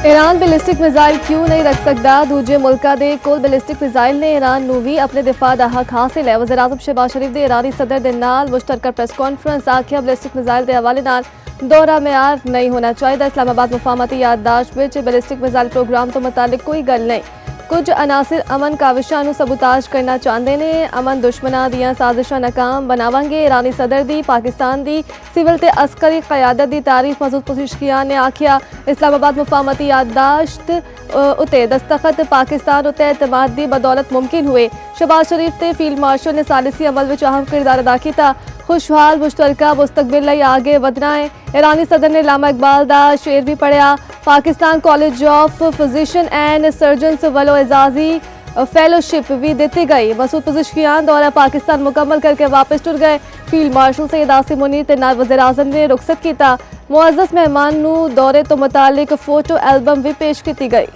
Iran ballistic missile क्यों नहीं रख सकता? दूजे मुल्का दे कुल बैलिस्टिक मिसाइल ने ईरान नूं भी अपने दिफा दा हक हासिल है। वज़ीर आज़म शहबाज शरीफ दे ईरानी सदर दे नाल मुश्तरका प्रेस कॉन्फ्रेंस आखिया बैलिस्टिक मिसाइल दे हवाले नाल दौरा मेयार नहीं होना चाहिए। इस्लामाबाद मुफाहमती याददाश्त विच बैलिस्टिक मिसाइल प्रोग्राम तो मुतालिक कोई गल नहीं। कुछ अनासिर अमन काविशां नूं सबूताज करना चाहते ने। अमन दुश्मनां दियां साजिशां नाकाम बनावांगे। ईरानी सदर दी पाकिस्तान दी सिविल ते अस्करी क़यादत दी तारीफ मसूद पज़ेशकियान ने आखिया। इस्लामाबाद मुफाहमती याददाश्त उते दस्तखत पाकिस्तान उते एतमाद दी बदौलत मुमकिन हुए। शहबाज शरीफ ते फील्ड मार्शल ने सालिसी अमल विच अहम किरदार अदा किया। खुशहाल मुश्तरका मुस्तकबिल लई आगे वधना है। ईरानी सदर ने लामा इकबाल दा शेर भी पढ़िया। Pakistan college of physicians and surgeons वालों एजाजी फेलोशिप भी दी गई। मसूद पज़ेशकियान दौरा पाकिस्तान मुकम्मल करके वापस टुर गए। फील्ड मार्शल सैयद आसिम मुनीर ते नायब वज़ीर आज़म ने रुखसत किया। मुअज़्ज़ज़ मेहमान नूं दौरे तो मुतालिक फोटो एल्बम भी पेश की गई।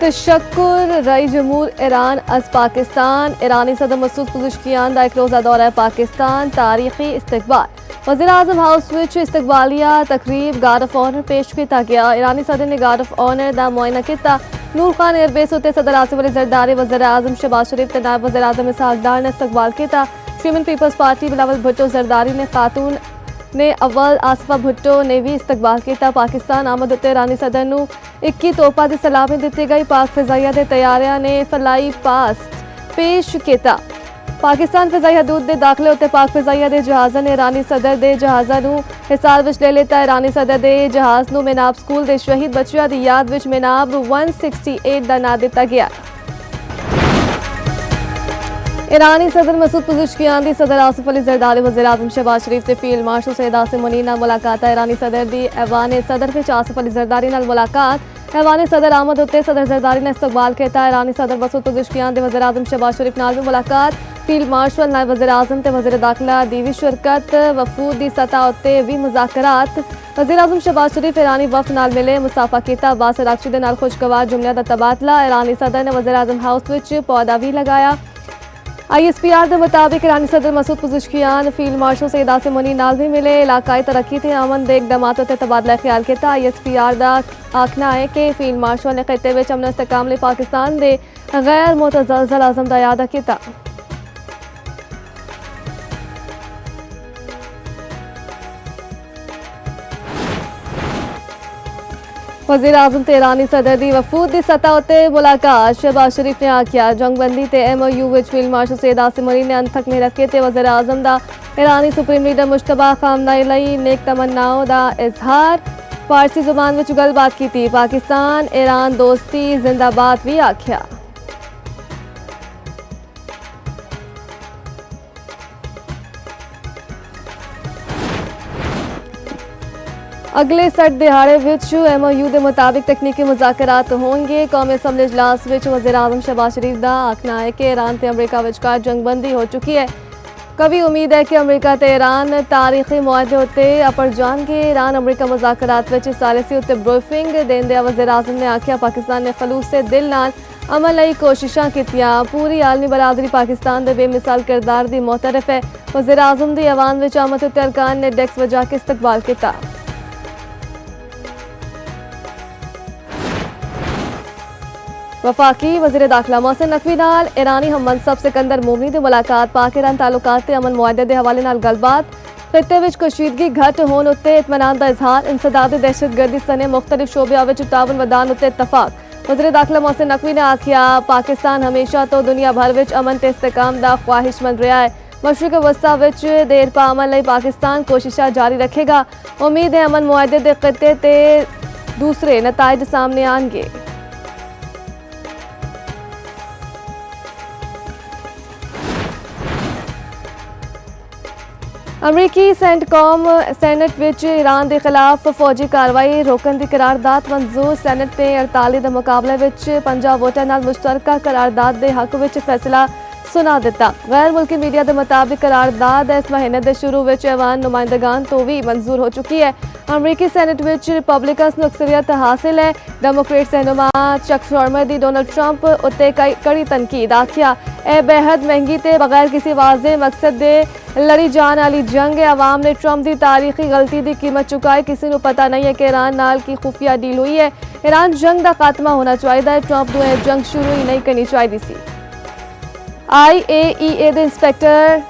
तशक्कुर रई जमूर ईरान अज पाकिस्तान। ईरानी सदर मसूद पज़ेशकियान दा एक रोज़ा दौरा पाकिस्तान तारीखी इस्तकबाल। वज़ीर आज़म हाउस विच इस्तकबालिया तकरीब गार्ड ऑफ ऑनर पेश किया गया। ईरानी सदर ने गार्ड ऑफ ऑनर दा मुआयना किया। नूर खान एयरबेस उत्ते सदर आसिफ अली ज़रदारी वज़ीर आज़म शहबाज शरीफ ते नायब वज़ीर आज़म इसहाक डार ने इस्तकबाल किया। श्रीमन पीपल्स पार्टी बिलावल भुट्टो ज़रदारी ने खातून ने अव्वल आसफा भुट्टो ने भी इस्तकबाल किया। पाकिस्तान आमद उत्ते ईरानी सदर नूं 21 तोहफा की सलामी दी गई। पाक फिजाइया के तैयारियां ने फलाई पास्ट पेश किया। पाकिस्तान फिजाई हदूद के दाखिले उत्ते पाक फिजाइया के जहाज़ा ने ईरानी सदर के जहाज़ा नूं हिसार विच ले लिता। ईरानी सदर के जहाज़ नूं मेनाब स्कूल के शहीद बच्चियां की याद विच मेनाब 168 का नाम दिता गया। ईरानी सदर मसूद पज़ेशकियान दी सदर आसिफ अली ज़रदारी वज़ीर आज़म शहबाज शरीफ ते फील्ड मार्शल सैयद आसिम मुनीर नाल मुलाकात। ईरानी सदर दी ऐवान सदर विच आसिफ अली ज़रदारी नाल मुलाकात। ऐवान सदर आमद उत्ते सदर ज़रदारी ने इस्तकबाल किया। ईरानी सदर मसूद पज़ेशकियान दे वज़ीर आज़म शहबाज शरीफ नाल भी मुलाकात। फील्ड मार्शल नायब वज़ीर आज़म ते वज़ीर दाखिला दी भी शिरकत। वफूद दी सतह उत्ते भी मुज़ाकरात। वज़ीर आज़म शहबाज शरीफ ईरानी वफ़द नाल मिले मुसाफा किया। अब्बास अरागची दे नाल खुशगवार जुमलियां दा तबादला। ईरानी सदर ने वज़ीर आज़म हाउस विच पौधा भी लगाया। ISPR के मुताबिक ईरानी सदर मसूद पज़ेशकियान फील्ड मार्शल सैयद आसिम मुनीर नाल भी मिले। इलाकाई तरक्की ते अमन दे इकदामात उत्ते तबादला ख्याल किया। ISPR का आखना है कि फील्ड मार्शल ने खिते विच अमन इस्तेहकाम लई पाकिस्तान के गैर मुतज़लज़ल अज़म का इआदा किया। वज़ीर आज़म ते ईरानी सदर दी वफूद की सतह उत्ते मुलाकात। शहबाज शरीफ ने आखिया जंगबंदी ते MOU which field marshal Syed Asim Munir ने अंत तक नहीं रखे ते वज़ीर आज़म दा ईरानी सुप्रीम लीडर मुश्तबा खामनाई लई नेक तमन्नाओं दा इजहार। फारसी जुबान विच गलबात की। पाकिस्तान ईरान दोस्ती जिंदाबाद भी आखिया। अगले 60 दिहाड़े विच MOU के मुताबिक तकनीकी मुज़ाकरात होंगे। कौमी असम्बली इजलास विच वज़ीर आज़म शहबाज शरीफ का आखना है कि ईरान ते अमरीका विचकार जंगबंदी हो चुकी है। कभी उम्मीद है कि अमरीका ते ईरान तारीखी मुआहदे उत्ते अपर जाएंगे। ईरान अमरीका मुज़ाकरात विच सालिसी उत्ते ब्रीफिंग देंदे वज़ीर आज़म ने आखिया पाकिस्तान ने खलूस से दिल नाल अमल लई कोशिशां कीतियां। पूरी आलमी बरादरी पाकिस्तान के बेमिसाल किरदार दी मोतरफ है। वज़ीर आज़म दी ऐवान विच आमद उत्ते अरकान ने डेस्क वजा के इस्तकबाल किया। वफाकी वज़ीर दाखिला मोहसिन नकवी नाल ईरानी हम मनसब सिकंदर मोमनी की मुलाकात। पाक ईरान ताल्लुकात ते अमन मुआहदे के हवाले नाल गलबात। खिते विच कशीदगी घट होने उत्ते इत्मीनान का इजहार। इंसदाद दहशतगर्दी सने मुख्तलिफ शोबियां विच ताउन वधाउण उत्ते इत्तफाक। वज़ीर दाखिला मोहसिन नकवी ने आखिया पाकिस्तान हमेशा तो दुनिया भर विच अमन ते इस्तेहकाम दा ख्वाहिशमंद रहा है। मशरिक वस्ता विच देर पा अमन लई पाकिस्तान कोशिशां जारी रखेगा। उम्मीद है अमन मुआहदे दे खिते ते दूसरे नताइज सामने आएंगे। अमरीकी सेनेट विच ईरान के खिलाफ फौजी कार्रवाई रोकन की करारदाद मंजूर। सेनेट ने 48 के मुकाबले विच 50 वोटां नाल मुश्तरका करारदाद के हक विच फैसला सुना दिता। गैर मुल्की मीडिया के मुताबिक करारदाद इस महीने के शुरू में ऐवान नुमाइंदगान तो भी मंजूर हो चुकी है। अमरीकी सेनेट विच रिपब्लिकन्स नूं अक्सरियत हासिल है। डेमोक्रेट्स रहनुमा चक शॉर्मर दी डोनाल्ड ट्रंप उत्ते कड़ी तनकीद आखिया ए बेहद महंगी ते बगैर किसी वाजे मकसद दे लड़ी जान वाली जंग है। अवाम ने ट्रंप की तारीखी गलती की कीमत चुकाई। किसी को पता नहीं है कि ईरान नाल की खुफिया डील हुई है। ईरान जंग का खात्मा होना चाहिए। ट्रंप ਨੂੰ ਇਹ जंग शुरू ही नहीं करनी चाहिए सी। IAEA ਦੇ इंस्पैक्टर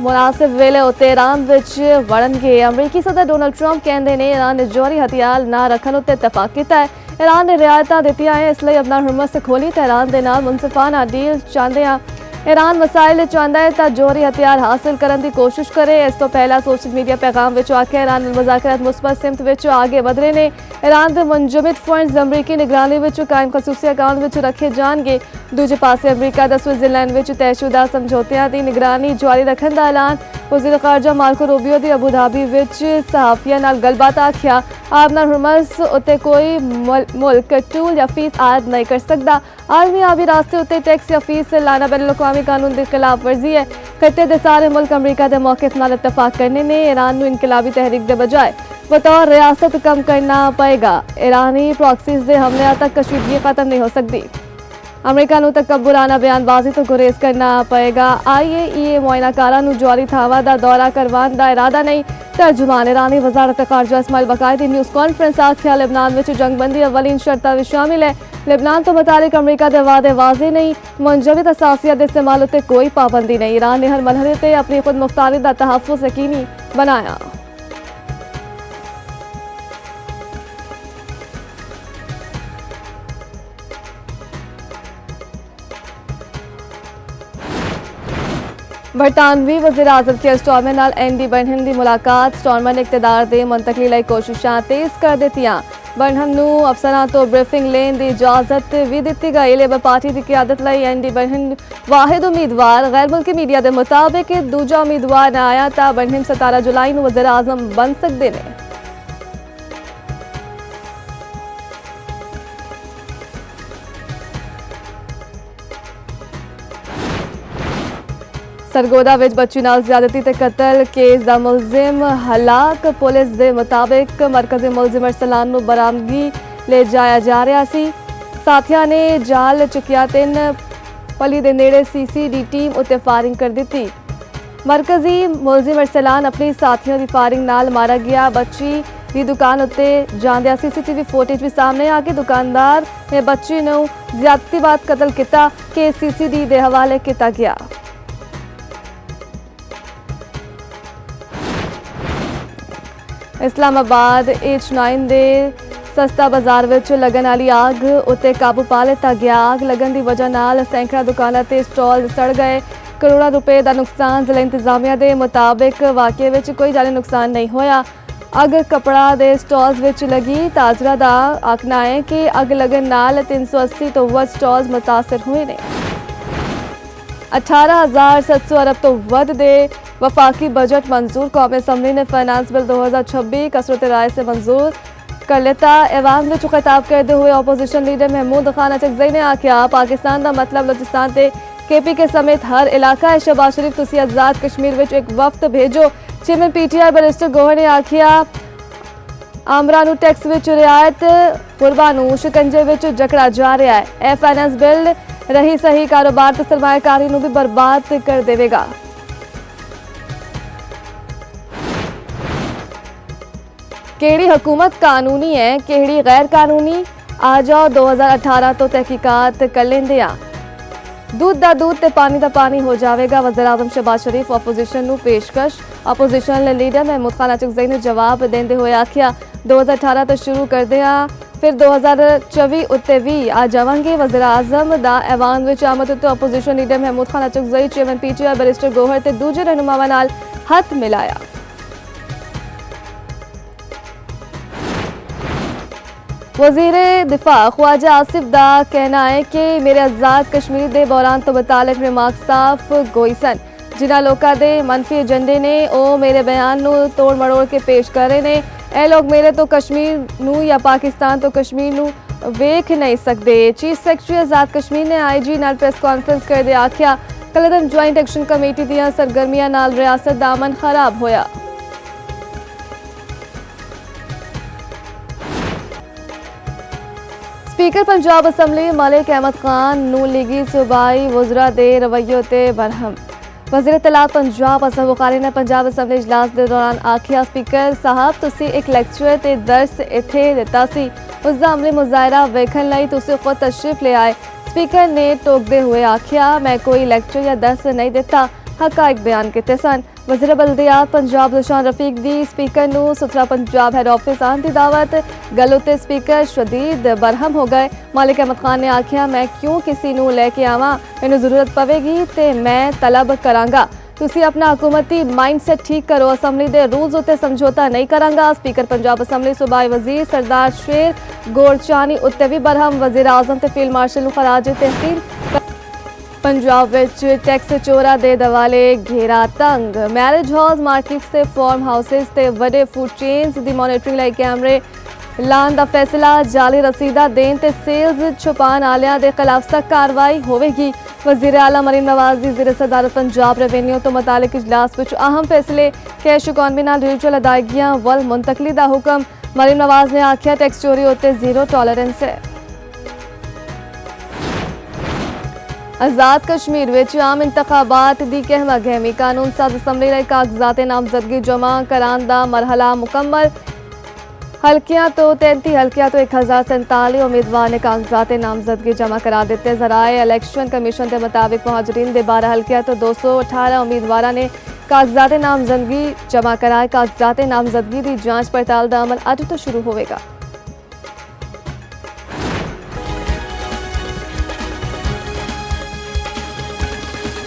मुनासिब वेले उत्ते ईरान विच वड़नगे। अमरीकी सदर डोनाल्ड ट्रंप कहते हैं ईरान ने जौहरी हथियार ना रखने उत्ते इतफाक किया है। ईरान ने रियायतां दित्तियां हैं, इसलिए अपना हुरमत से खोली तो ईरान के नाल मुनसिफाना डील चाहते हैं। ईरान मसाइल चाहता है तो जौहरी हथियार हासिल करने की कोशिश करे। इस तो पहला सोशल मीडिया पैगाम में आख्या ईरान मुज़ाकरात मुस्बत सिमत में आगे वध रहे हैं। ईरान के मुंजमद फंड्स अमरीकी निगरानी में कायम खसूसी अकाउंट में रखे जाएंगे। दूजे पासे अमरीका का स्विट्जरलैंड में तयशुदा समझौतियां की निगरानी जारी रखने का ऐलान। वज़ीर ख़ारजा मार्को रूबियो की अबू धाबी में सहाफ़ियां नाल गलबात आख्या अपना हुरमस उत्ते कोई मुल्क टूल या फीस आयद नहीं कर सकता। आलमी आबी रास्ते उत्ते टैक्स या फीस लाना बैनुल-अक़वामी कानून की खिलाफ वर्जी है। खत्ते के सारे मुल्क अमरीका के मौक़िफ़ नाल इतफाक करने ने ईरान को इनकलाबी तहरीक के बजाय बतौर रियासत कम करना पएगा। ईरानी प्रॉक्सीज़ के हमले तक कशीदगी खत्म नहीं हो सकती। अमरीका को तकब्बुराना बयानबाजी तो गुरेज करना पएगा। IAEA मुआयनाकारा जारी थावा का दौरा करवाने का इरादा नहीं। तर्जुमान ईरानी वजारत ख़ारजा इस्माइल बकाई की न्यूज़ कॉन्फ्रेंस आख्या लिबनान में जंगबंदी अवलीन शर्तां भी शामिल है। लिबनान तो मुतालिक अमरीका के वादे वाजे नहीं। मुंजमद असासियत इस्तेमाल उत्ते कोई पाबंदी नहीं। ईरान ने हर मरहले ते अपनी खुद मुख्तारी का तहफ़्फ़ुज़ यकीनी बनाया। बरतानवी वज़ीर आज़म के स्टॉर्मर नाल एंडी बर्नहम की मुलाकात। स्टॉर्मर ने इक़्तिदार दे मुंतकली लई कोशिशां तेज़ कर दित्तियां। बर्नहम नूं अफसरां तो ब्रीफिंग लेने की इजाजत भी दी गई। लेबर पार्टी की क्यादत लई एंडी बर्नहम वाहिद उम्मीदवार। गैर मुल्की मीडिया के मुताबिक दूजा उम्मीदवार न आया तो बर्नहम 17 जुलाई नूं वज़ीर आज़म बन सकते हैं। सरगोदा विच बच्ची नाल ज़्यादती ते कतल केस का मुलजिम हलाक। पुलिस के मुताबिक मरकजी मुलजिम अरसलान नूं बरामदगी ले जाया जा रहा सी। साथियां ने जाल चुकिया 3 पली के नेड़े CCD टीम उत्ते फायरिंग कर दी। मरकजी मुलजिम अरसलान अपनी साथियों की फायरिंग नाल मारा गया। बच्ची की दुकान उत्ते जांदिया CCTV फुटेज भी सामने आ गई। दुकानदार ने बच्ची नूं ज़्यादती बाद कतल किया। केस CCD के हवाले किया गया। इस्लामाबाद H9 दे सस्ता बाजार विच लगन वाली आग उत्ते काबू पा लिता गया। आग लगन की वजह नाल सैकड़ा दुकानां ते स्टॉल सड़ गए। करोड़ों रुपए का नुकसान। जिला इंतजामिया के मुताबिक वाकये विच कोई जानी नुकसान नहीं होया। अग कपड़ा के स्टॉल्स विच लगी। ताजरा का आखना है कि अग लगन नाल 380 तो वध स्टॉल्स मुतासर हुए ने। 18,700 अरब तो वध दे वफाकी बजट मंजूर। कौमी असम्बली ने फाइनेंस बिल 2026 कसरत राय से मंजूर कर लेता। ऐवान में खिताब करते हुए अपोजिशन लीडर महमूद खान अचकजई ने आख्या पाकिस्तान का मतलब बलूचिस्तान ते KP के समेत हर इलाका है। शहबाज शरीफ तुसी आज़ाद कश्मीर विच एक वफ्त भेजो। चेयरमैन PTI बैरिस्टर गोहर ने आख्या आमरा नूं टैक्स विच रियायत गुरबा नूं शिकंजे विच जकड़ा जा रहा है। ए फाइनेंस बिल रही सही कारोबार तो सरमायाकारी नूं भी बर्बाद कर देवेगा। केड़ी हुकूमत कानूनी है केड़ी गैर कानूनी आ जाओ 2018 तो तहकीकात कर लेंदे आ। दूध दा दूध ते पानी दा पानी हो जाएगा। वज़ीर आज़म शहबाज शरीफ अपोजिशन नूं पेशकश। अपोजिशन लीडर महमूद खान अचकजई ने जवाब देंदे हुए आख्या 2018 तो शुरू कर दिया फिर 2024 उत्ते भी आ जावांगे। वज़ीर आज़म दा ऐवान विच आमद उत्ते opposition leader Mahmood Khan Achakzai chairman PTI barrister Gohar ते दूजे रहनुमावां नाल हथ मिलाया। वज़ीर दिफा ख्वाजा आसिफ दा कहना है कि मेरे आज़ाद कश्मीर दे बहरान तो मुतालिक रिमार्क साफ गोई सन। जिन्हां लोकां दे मनफी एजेंडे ने ओ मेरे बयान नूं तोड़ मरोड़ के पेश कर रहे ने। ए लोग मेरे तो कश्मीर नूं या पाकिस्तान तो कश्मीर नूं वेख नहीं सकते। चीफ सैकटरी आज़ाद कश्मीर ने IG नाल प्रेस कॉन्फ्रेंस कर दे आख्या कल दिन ज्वाइंट एक्शन कमेटी दियां सरगर्मियां नाल रियासत दा अमन खराब होया। स्पीकर पंजाब असम्बली मलिक अहमद खान नून लीगी सूबाई वज़रा दे रवैये ते बरहम। वज़ीर इत्तलात पंजाब हसन बुखारी ने पंजाब असम्बली इजलास के दौरान आखिया, स्पीकर साहब तुसी एक लैक्चर ते दर्स इत्थे दिता सी, उसका अमली मुजाहरा वेखण लई तुसी खुद तशरीफ ले आए। स्पीकर ने टोकते हुए आखिया, मैं कोई लैक्चर या दर्स नहीं दिता, हकाइक बयान किते सन। वज़ीर बलदियात पंजाब गुलशान रफीक दी स्पीकर नू सुथरा पंजाब हैड ऑफिस आने की दावत। गल उत्ते स्पीकर शदीद बरहम हो गए। मलिक अहमद खान ने आखिया, मैं क्यों किसी नू लैके आवां, मैनू जरूरत पवेगी ते मैं तलब करांगा। तुसी अपना हुकूमती माइंडसैट ठीक करो, असम्बली दे रूल्स उत्ते समझौता नहीं करांगा। स्पीकर पंजाब असम्बली सूबाई वजीर सरदार शेर गोरचानी उत्ते भी बरहम। वजीर आजम ते फील्ड मार्शल नू खराज तहसील। पंजाब विच टैक्स चोरा दे दवाले घेरा तंग। मैरिज हॉल्स, मार्केट्स ते फार्म हाउसेस ते वड्डे फूड चेन्स दी मॉनिटरिंग लई कैमरे लाने दा फैसला। जाली रसीदा देन ते सेल्स छुपान आलियां दे खिलाफ सख्त कार्रवाई होवेगी। वज़ीर आला मरीम नवाज दी ज़ेर सदारत पंजाब रेवेन्यू तो मुतालिक इजलास विच अहम फैसले। कैश इकॉनमी नाल रिलीजल अदायगियां वल मुंतकली दा हुक्म। मरीम नवाज ने आखिया, टैक्स चोरी उत्ते जीरो टॉलरेंस है। आज़ाद कश्मीर विच आम इंतखाबात दी कहमा गहमी। कानून साज असम्बली लई कागजात नामजदगी जमा कराने दा मरहला मुकम्मल। हल्कियां तो 33 हल्कियां तो 1047 उम्मीदवार ने कागजात नामजदगी जमा करा दिते। ज़राए इलेक्शन कमीशन के मुताबिक मुहाजिरीन दे 12 हल्कियां तो 218 उम्मीदवार ने कागजात नामजदगी जमा कराए। कागजात नामजदगी की जांच पड़ताल का अमल अज तो शुरू होगा।